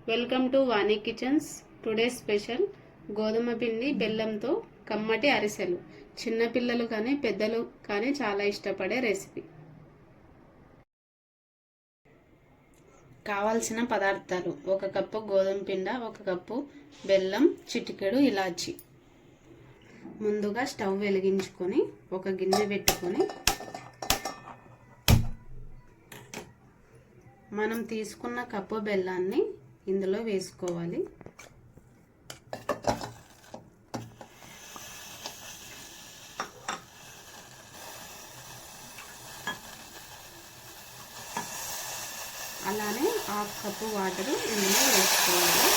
Welcome to Vani kitchens. Today special గోధుమ పిండి బెల్లంతో కమ్మటి అరిసెలు. చిన్నపిల్లలు కానీ పెద్దలు కానీ చాలా ఇష్టపడే రెసిపీ. కావాల్సిన పదార్థాలు: 1 కప్పు గోధుమ పిండి, 1 కప్పు బెల్లం, చిటికెడు ఇలాచి. ముందుగా స్టవ్ వెలిగించుకొని ఒక గిన్నె పెట్టుకొని మనం తీసుకున్న కప్పు బెల్లాన్ని ఇందులో వేసుకోవాలి. అలానే 1/2 కప్పు వాటర్ ఇందులో వేసుకోవాలి.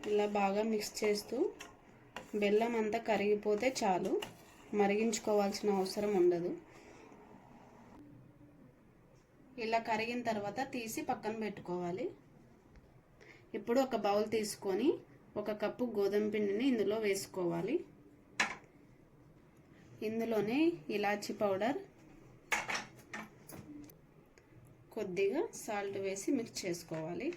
ఇలా బాగా మిక్స్ చేస్తూ బెల్లం అంతా కరిగిపోతే చాలు, మరిగించుకోవాల్సిన అవసరం ఉండదు. ఇలా కరిగిన తర్వాత తీసి పక్కన పెట్టుకోవాలి. ఇప్పుడు ఒక బౌల్ తీసుకొని 1 కప్పు గోధుమ పిండిని ఇందులో వేసుకోవాలి. ఇందులోనే ఇలాచి పౌడర్, కొద్దిగా సాల్ట్ వేసి మిక్స్ చేసుకోవాలి.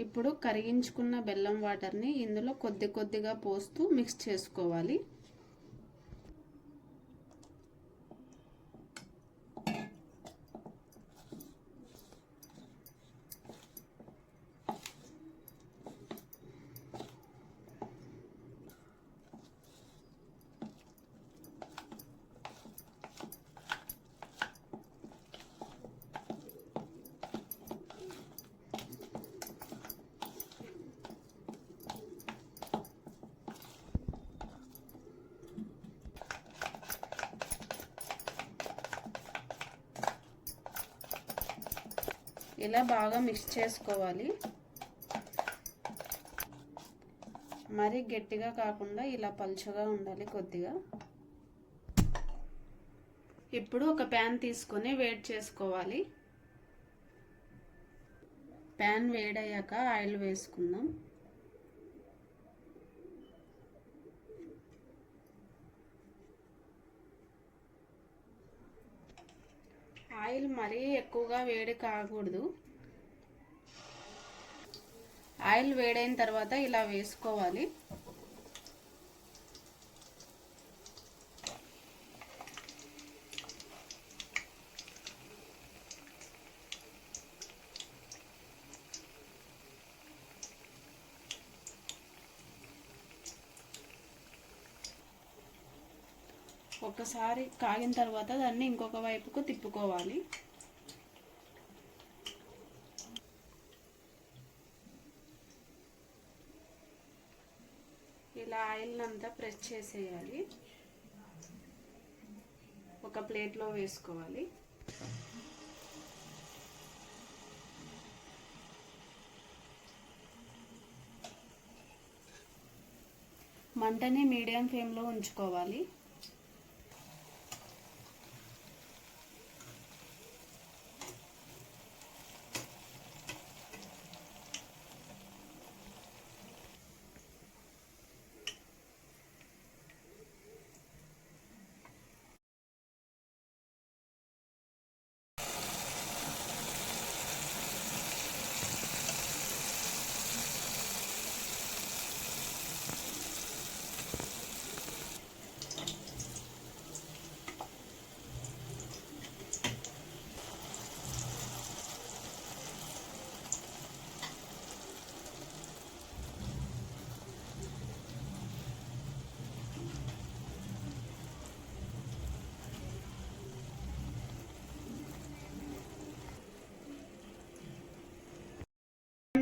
ఇప్పుడు కరిగించుకున్న బెల్లం వాటర్ని ఇందులో కొద్దిగా పోస్తూ మిక్స్ చేసుకోవాలి. ఇలా బాగా మిక్స్ చేసుకోవాలి. మరీ గట్టిగా కాకుండా ఇలా పలుచగా ఉండాలి కొద్దిగా. ఇప్పుడు ఒక ప్యాన్ తీసుకొని వేడి చేసుకోవాలి. ప్యాన్ వేడయ్యాక ఆయిల్ వేసుకుందాం. ఆయిల్ మరీ ఎక్కువగా వేడి కాకూడదు. ఆయిల్ వేడైన తర్వాత ఇలా వేసుకోవాలి. ఒకసారి కాగిన తర్వాత దాన్ని ఇంకొక వైపుకు తిప్పుకోవాలి. ఇలా ఆయిల్ అంతా ప్రెస్ చేసేయాలి. ఒక ప్లేట్లో వేసుకోవాలి. మంటని మీడియం ఫ్లేమ్లో ఉంచుకోవాలి.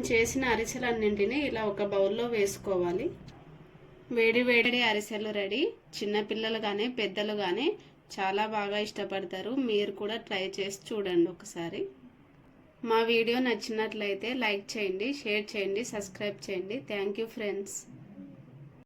చేసిన అరిసెలన్నింటినీ ఇలా ఒక బౌల్లో వేసుకోవాలి. వేడి వేడి అరిసెలు రెడీ. చిన్నపిల్లలు కానీ పెద్దలు కానీ చాలా బాగా ఇష్టపడతారు. మీరు కూడా ట్రై చేసి చూడండి ఒకసారి. మా వీడియో నచ్చినట్లయితే లైక్ చేయండి, షేర్ చేయండి, సబ్స్క్రైబ్ చేయండి. Thank you friends.